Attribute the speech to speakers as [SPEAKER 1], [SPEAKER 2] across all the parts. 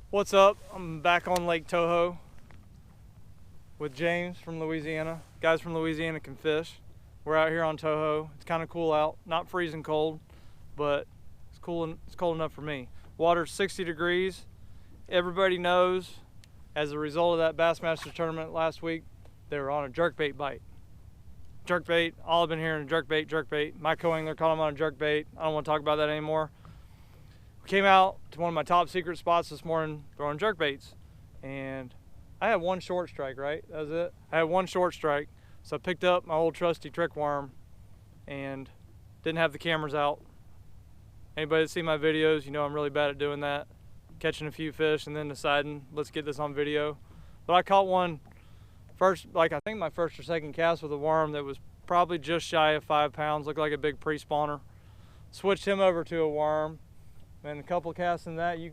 [SPEAKER 1] What's up? I'm back on Lake Toho with James from Louisiana. Guys from Louisiana can fish. We're out here on Toho. It's kind of cool out, not freezing cold, but it's cool. It's cold enough for me. Water's 60 degrees. Everybody knows, as a result of that Bassmaster tournament last week, they were on a jerkbait bite. Jerkbait. All I've been hearing, jerkbait. My co-angler caught him on a jerkbait. I don't want to talk about that anymore. Came out to one of my top secret spots this morning throwing jerkbaits, and I had one short strike, right? That was it. I had one short strike, so I picked up my old trusty trick worm and didn't have the cameras out. Anybody that see my videos, you know I'm really bad at doing that, catching a few fish and then deciding let's get this on video. But I caught one first, like I think my first or second cast with a worm that was probably just shy of 5 pounds, looked like a big pre-spawner. Switched him over to a worm. And a couple of casts in that, you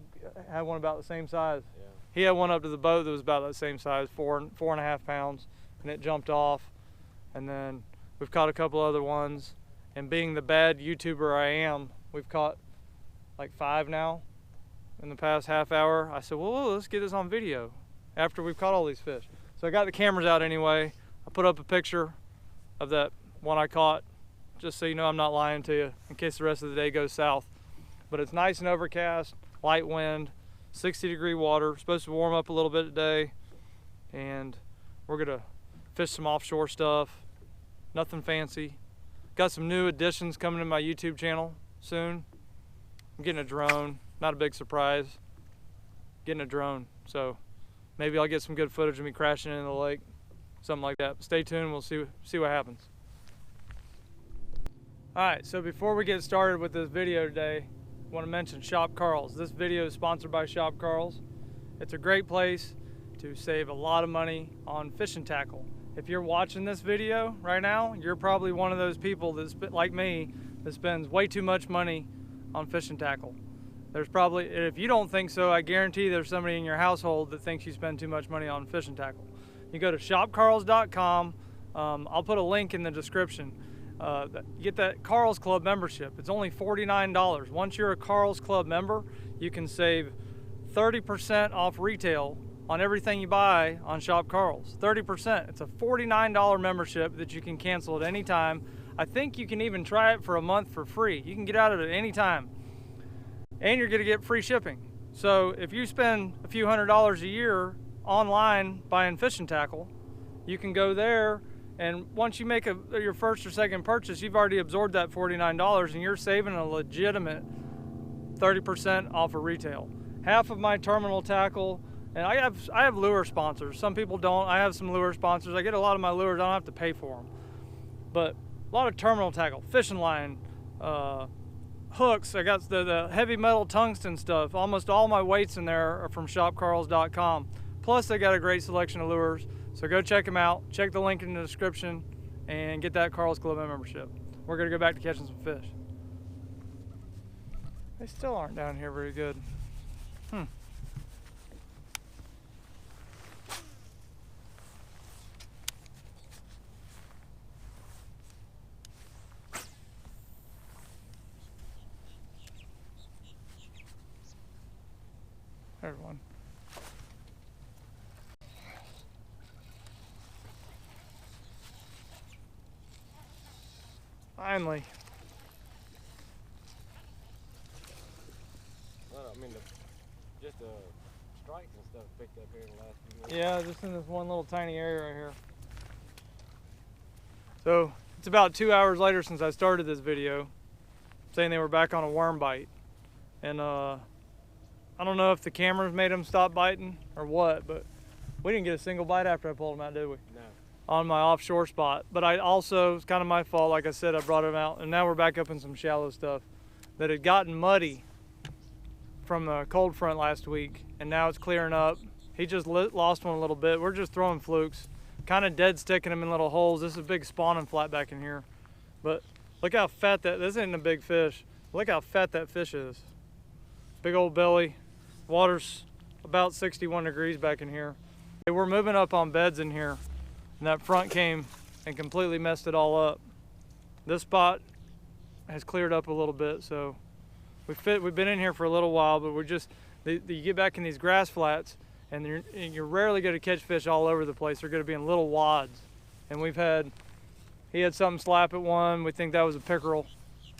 [SPEAKER 1] had one about the same size. Yeah. He had one up to the boat that was about that same size, 4.5 pounds, and it jumped off. And then we've caught a couple other ones. And being the bad YouTuber I am, we've caught like 5 now in the past half hour. I said, well, let's get this on video after we've caught all these fish. So I got the cameras out anyway. I put up a picture of that one I caught, just so you know I'm not lying to you, in case the rest of the day goes south. But it's nice and overcast, light wind, 60-degree water. Supposed to warm up a little bit today, and we're gonna fish some offshore stuff. Nothing fancy. Got some new additions coming to my YouTube channel soon. I'm getting a drone. Not a big surprise. Getting a drone, so maybe I'll get some good footage of me crashing into the lake, something like that. Stay tuned. We'll see what happens. All right. So before we get started with this video today, I want to mention Shop Karl's. This video is sponsored by Shop Karl's. It's a great place to save a lot of money on fishing tackle. If you're watching this video right now, you're probably one of those people that's like me that spends way too much money on fishing tackle. There's probably, if you don't think so, I guarantee there's somebody in your household that thinks you spend too much money on fishing tackle. You go to shopkarls.com. I'll put a link in the description. You get that Karl's Club membership. It's only $49. Once you're a Karl's Club member, you can save 30% off retail on everything you buy on Shop Karl's. 30%. It's a $49 membership that you can cancel at any time. I think you can even try it for a month for free. You can get out of it at any time. And you're going to get free shipping. So if you spend a few $100s a year online buying fishing tackle, you can go there, and once you make your first or second purchase, you've already absorbed that $49 and you're saving a legitimate 30% off of retail. Half of my terminal tackle, and I have lure sponsors. Some people don't. I have some lure sponsors. I get a lot of my lures. I don't have to pay for them. But a lot of terminal tackle, fishing line, hooks. I got the heavy metal tungsten stuff. Almost all my weights in there are from shopkarls.com. Plus they got a great selection of lures. So go check them out. Check the link in the description and get that Karl's Club membership. We're gonna go back to catching some fish. They still aren't down here very good. There's one. Finally.
[SPEAKER 2] Well, I mean, just the strikes and stuff picked up here in the last few minutes.
[SPEAKER 1] Yeah, just in this one little tiny area right here. So it's about 2 hours later since I started this video, saying they were back on a worm bite. And I don't know if the cameras made them stop biting or what, but we didn't get a single bite after I pulled them out, did we?
[SPEAKER 2] No.
[SPEAKER 1] On my offshore spot. But I also, it's kind of my fault, like I said, I brought them out, and now we're back up in some shallow stuff that had gotten muddy from the cold front last week, and now it's clearing up. He just lost one a little bit. We're just throwing flukes, kind of dead sticking them in little holes. This is a big spawning flat back in here. But look how fat this isn't a big fish. Look how fat that fish is. Big old belly. Water's about 61 degrees back in here. We're moving up on beds in here, and that front came and completely messed it all up. This spot has cleared up a little bit, so we've been in here for a little while, but we're just You get back in these grass flats, and you're rarely going to catch fish all over the place. They're going to be in little wads. And he had something slap at one. We think that was a pickerel,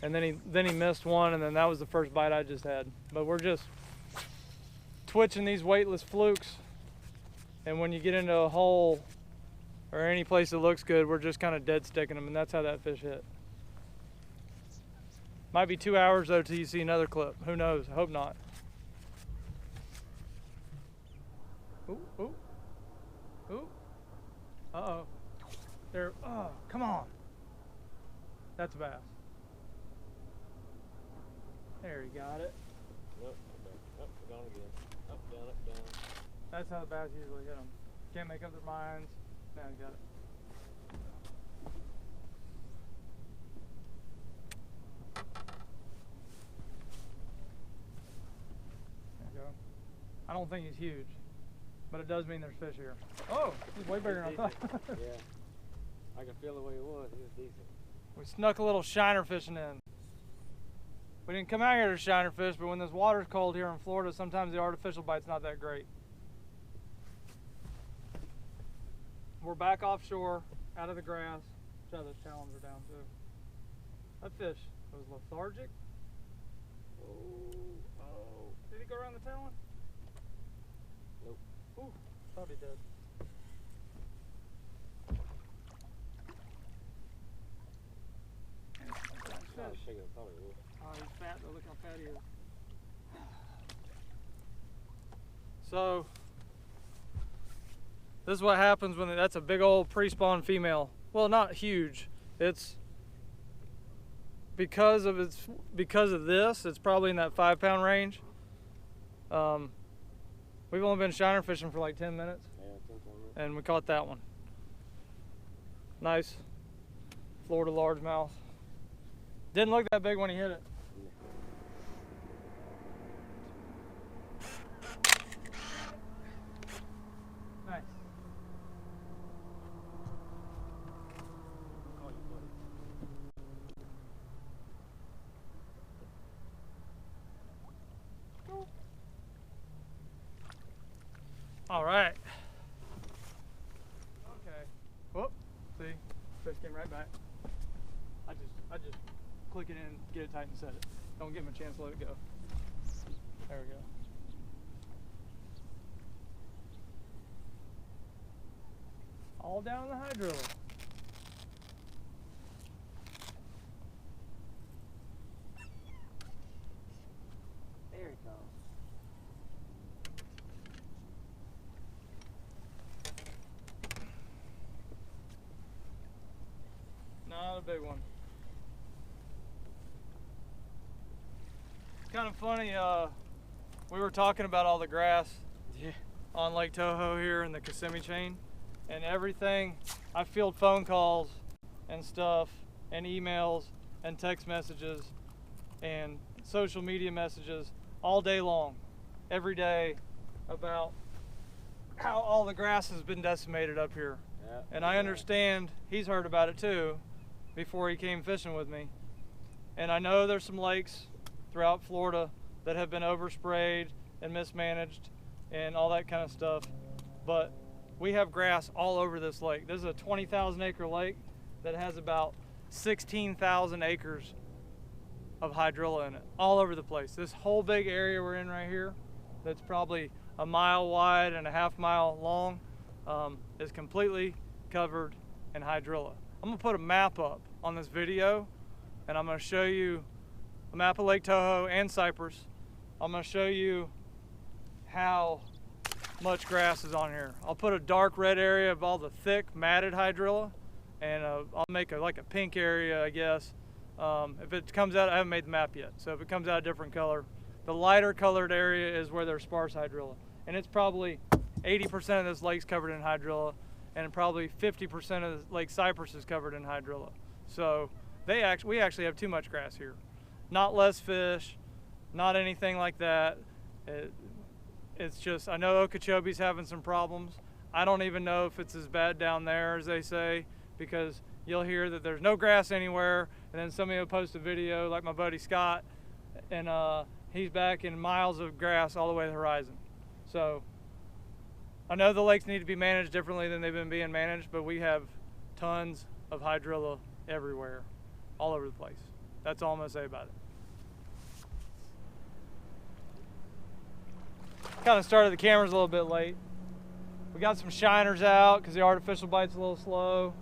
[SPEAKER 1] and then he missed one, and then that was the first bite I just had. But we're just twitching these weightless flukes, and when you get into a hole or any place that looks good, we're just kind of dead sticking them, and that's how that fish hit. Might be 2 hours though till you see another clip. Who knows? I hope not. Ooh, ooh, ooh. Uh-oh. There, oh, come on. That's a bass. There, he got it.
[SPEAKER 2] Nope, up, gone again. Up, down.
[SPEAKER 1] That's how the bass usually hit them. Can't make up their minds. Now he got it. There you go. I don't think he's huge, but it does mean there's fish here. Oh, he's way bigger than I thought.
[SPEAKER 2] Yeah, I can feel the way he was. He was decent.
[SPEAKER 1] We snuck a little shiner fishing in. We didn't come out here to shiner fish, but when this water's cold here in Florida, sometimes the artificial bite's not that great. We're back offshore, out of the grass. Try those talons are down too. That fish was lethargic. Oh. Did he go around the talon?
[SPEAKER 2] Nope.
[SPEAKER 1] Ooh, thought he did.
[SPEAKER 2] I was shaking, I thought he would.
[SPEAKER 1] Oh, he's fat though, look how fat he is. So, this is what happens when that's a big old pre-spawn female. Well, not huge. It's because of this, it's probably in that 5 pound range. We've only been shiner fishing for like 10 minutes.
[SPEAKER 2] Yeah, 10 minutes.
[SPEAKER 1] And we caught that one. Nice Florida largemouth. Didn't look that big when he hit it. Nice.
[SPEAKER 2] Call you buddy.
[SPEAKER 1] All right. Okay. Whoop. See, fish came right back. I just click it in, get it tight, and set it. Don't give him a chance to let it go. There we go. All down the Hydrilla.
[SPEAKER 2] There he comes.
[SPEAKER 1] Not a big one. It's kind of funny, we were talking about all the grass on Lake Toho here in the Kissimmee Chain, and everything. I field phone calls and stuff and emails and text messages and social media messages all day long, every day, about how all the grass has been decimated up here.
[SPEAKER 2] Yeah,
[SPEAKER 1] and I understand he's heard about it too before he came fishing with me. And I know there's some lakes throughout Florida that have been oversprayed and mismanaged and all that kind of stuff, but we have grass all over this lake. This is a 20,000 acre lake that has about 16,000 acres of hydrilla in it, all over the place. This whole big area we're in right here, that's probably a mile wide and a half mile long, is completely covered in hydrilla. I'm gonna put a map up on this video, and I'm gonna show you a map of Lake Toho and Cypress. I'm gonna show you how much grass is on here. I'll put a dark red area of all the thick matted hydrilla, and I'll make like a pink area, I guess. If it comes out, I haven't made the map yet, so if it comes out a different color, the lighter colored area is where there's sparse hydrilla, and it's probably 80% of this lake's covered in hydrilla, and probably 50% of Lake Cypress is covered in hydrilla. So we actually have too much grass here. Not less fish, not anything like that. It's just, I know Okeechobee's having some problems. I don't even know if it's as bad down there as they say, because you'll hear that there's no grass anywhere, and then somebody will post a video like my buddy Scott, and he's back in miles of grass all the way to the horizon. So I know the lakes need to be managed differently than they've been being managed, but we have tons of hydrilla everywhere, all over the place. That's all I'm gonna say about it. Kind of started the cameras a little bit late. We got some shiners out because the artificial bite's a little slow.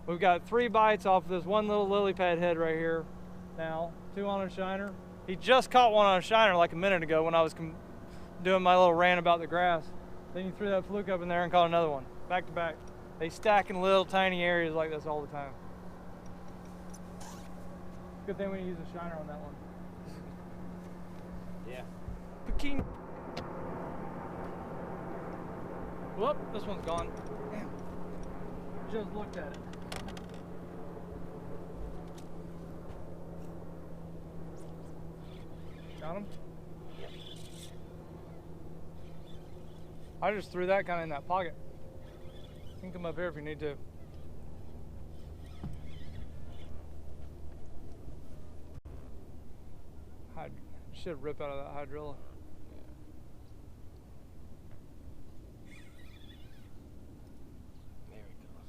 [SPEAKER 1] We've got 3 bites off of this one little lily pad head right here now, 2 on a shiner. He just caught one on a shiner like a minute ago when I was doing my little rant about the grass. Then he threw that fluke up in there and caught another one, back to back. They stack in little tiny areas like this all the time. Good thing we use a shiner on that one.
[SPEAKER 2] Yeah.
[SPEAKER 1] Pippin. Whoop, this one's gone. Damn. Just looked at it. Got him?
[SPEAKER 2] Yep.
[SPEAKER 1] I just threw that kind of in that pocket. You can come up here if you need to. Should rip out of that hydrilla.
[SPEAKER 2] There it goes.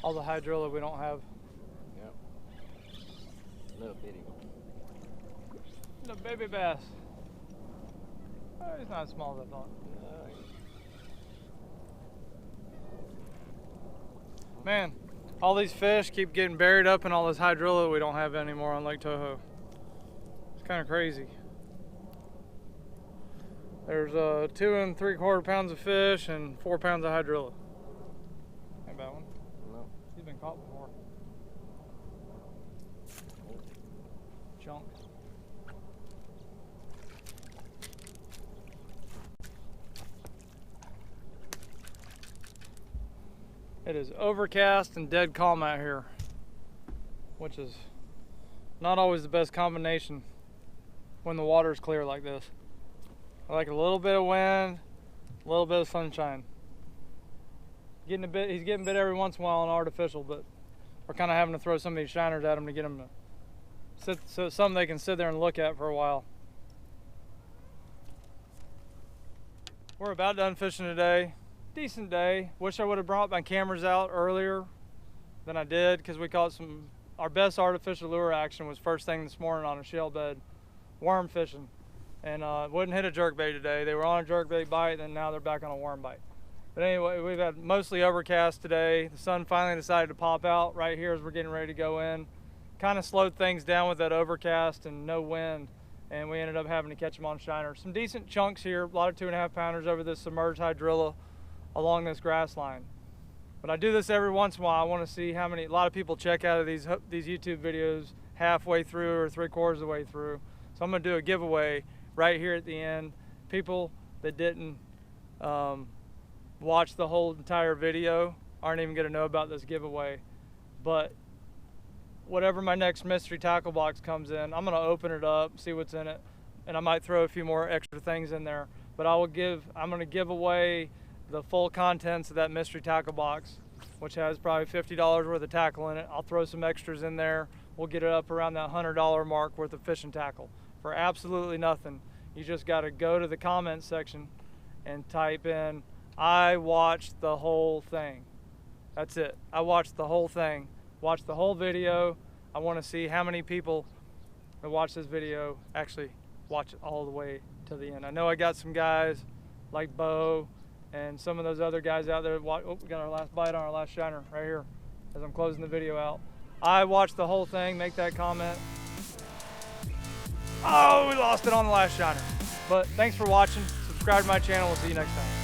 [SPEAKER 1] All the hydrilla we don't have.
[SPEAKER 2] Yep. Little bitty one.
[SPEAKER 1] The baby bass. Oh, he's not as small as I thought. Man, all these fish keep getting buried up in all this hydrilla we don't have anymore on Lake Toho. It's kind of crazy. There's 2 3/4 pounds of fish and 4 pounds of hydrilla. Ain't bad one.
[SPEAKER 2] No.
[SPEAKER 1] He's been caught before. Chunk. It is overcast and dead calm out here, which is not always the best combination when the water is clear like this. I like a little bit of wind, a little bit of sunshine. He's getting bit every once in a while on artificial, but we're kind of having to throw some of these shiners at him to get him to sit, so something they can sit there and look at for a while. We're about done fishing today. Decent day. Wish I would have brought my cameras out earlier than I did, because we caught our best artificial lure action was first thing this morning on a shell bed, worm fishing. And wouldn't hit a jerkbait today. They were on a jerkbait bite, and now they're back on a worm bite. But anyway, we've had mostly overcast today. The sun finally decided to pop out right here as we're getting ready to go in. Kind of slowed things down with that overcast and no wind, and we ended up having to catch them on shiner. Some decent chunks here, a lot of 2.5 pounders over this submerged hydrilla along this grass line. But I do this every once in a while. I want to see how many, a lot of people check out of these YouTube videos halfway through or 3/4 of the way through. So I'm gonna do a giveaway right here at the end. People that didn't watch the whole entire video aren't even gonna know about this giveaway. But whatever my next mystery tackle box comes in, I'm gonna open it up, see what's in it, and I might throw a few more extra things in there. But I'm gonna give away the full contents of that mystery tackle box, which has probably $50 worth of tackle in it. I'll throw some extras in there. We'll get it up around that $100 mark worth of fishing tackle for absolutely nothing. You just got to go to the comments section and type in, "I watched the whole thing." That's it. I watched the whole thing. Watch the whole video. I want to see how many people that watch this video actually watch it all the way to the end. I know I got some guys like Bo and some of those other guys out there. Oh, we got our last bite on our last shiner right here as I'm closing the video out. I watched the whole thing. Make that comment. Oh, we lost it on the last shiner. But thanks for watching. Subscribe to my channel. We'll see you next time.